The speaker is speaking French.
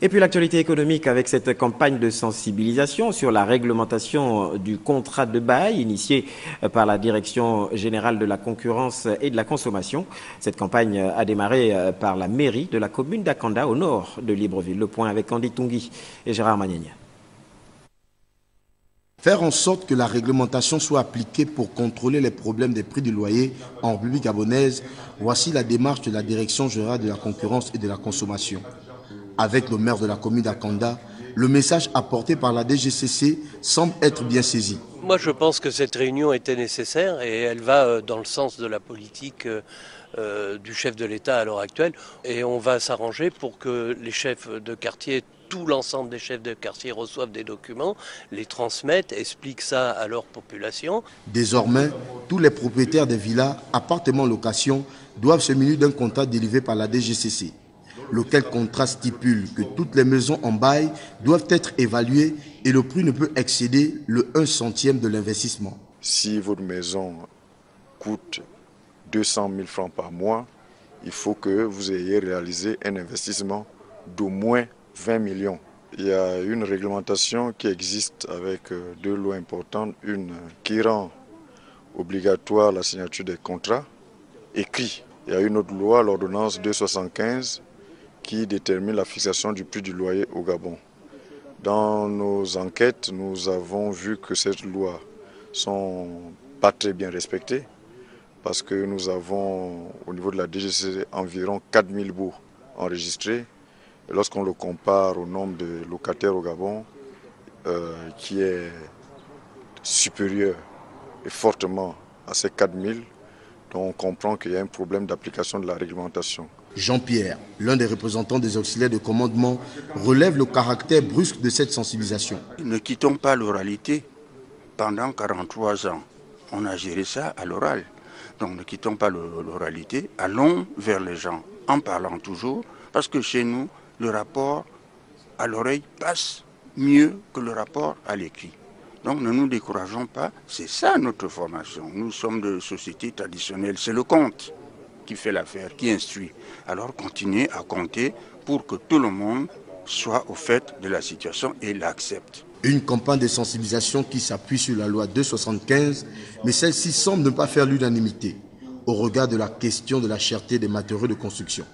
Et puis l'actualité économique avec cette campagne de sensibilisation sur la réglementation du contrat de bail initiée par la Direction générale de la concurrence et de la consommation. Cette campagne a démarré par la mairie de la commune d'Akanda au nord de Libreville. Le point avec Andy Tungi et Gérard Magnagna. Faire en sorte que la réglementation soit appliquée pour contrôler les problèmes des prix du loyer en République gabonaise, voici la démarche de la Direction générale de la concurrence et de la consommation. Avec le maire de la commune d'Akanda, le message apporté par la DGCC semble être bien saisi. Moi, je pense que cette réunion était nécessaire et elle va dans le sens de la politique du chef de l'État à l'heure actuelle. Et on va s'arranger pour que les chefs de quartier, tout l'ensemble des chefs de quartier reçoivent des documents, les transmettent, expliquent ça à leur population. Désormais, tous les propriétaires des villas, appartements, locations doivent se munir d'un contrat délivré par la DGCC. Lequel contrat stipule que toutes les maisons en bail doivent être évaluées et le prix ne peut excéder le 1/100 de l'investissement. Si votre maison coûte 200 000 francs par mois, il faut que vous ayez réalisé un investissement d'au moins 20 millions. Il y a une réglementation qui existe avec deux lois importantes, une qui rend obligatoire la signature des contrats écrits. Il y a une autre loi, l'ordonnance 275, qui détermine la fixation du prix du loyer au Gabon. Dans nos enquêtes, nous avons vu que ces lois ne sont pas très bien respectées parce que nous avons au niveau de la DGCC environ 4000 baux enregistrés. Et lorsqu'on le compare au nombre de locataires au Gabon, qui est supérieur et fortement à ces 4000, on comprend qu'il y a un problème d'application de la réglementation. Jean-Pierre, l'un des représentants des auxiliaires de commandement, relève le caractère brusque de cette sensibilisation. Ne quittons pas l'oralité. Pendant 43 ans, on a géré ça à l'oral. Donc ne quittons pas l'oralité, allons vers les gens en parlant toujours, parce que chez nous, le rapport à l'oreille passe mieux que le rapport à l'écrit. Donc ne nous décourageons pas, c'est ça notre formation. Nous sommes de société traditionnelle, c'est le compte qui fait l'affaire, qui instruit. Alors continuez à compter pour que tout le monde soit au fait de la situation et l'accepte. Une campagne de sensibilisation qui s'appuie sur la loi 275, mais celle-ci semble ne pas faire l'unanimité au regard de la question de la cherté des matériaux de construction.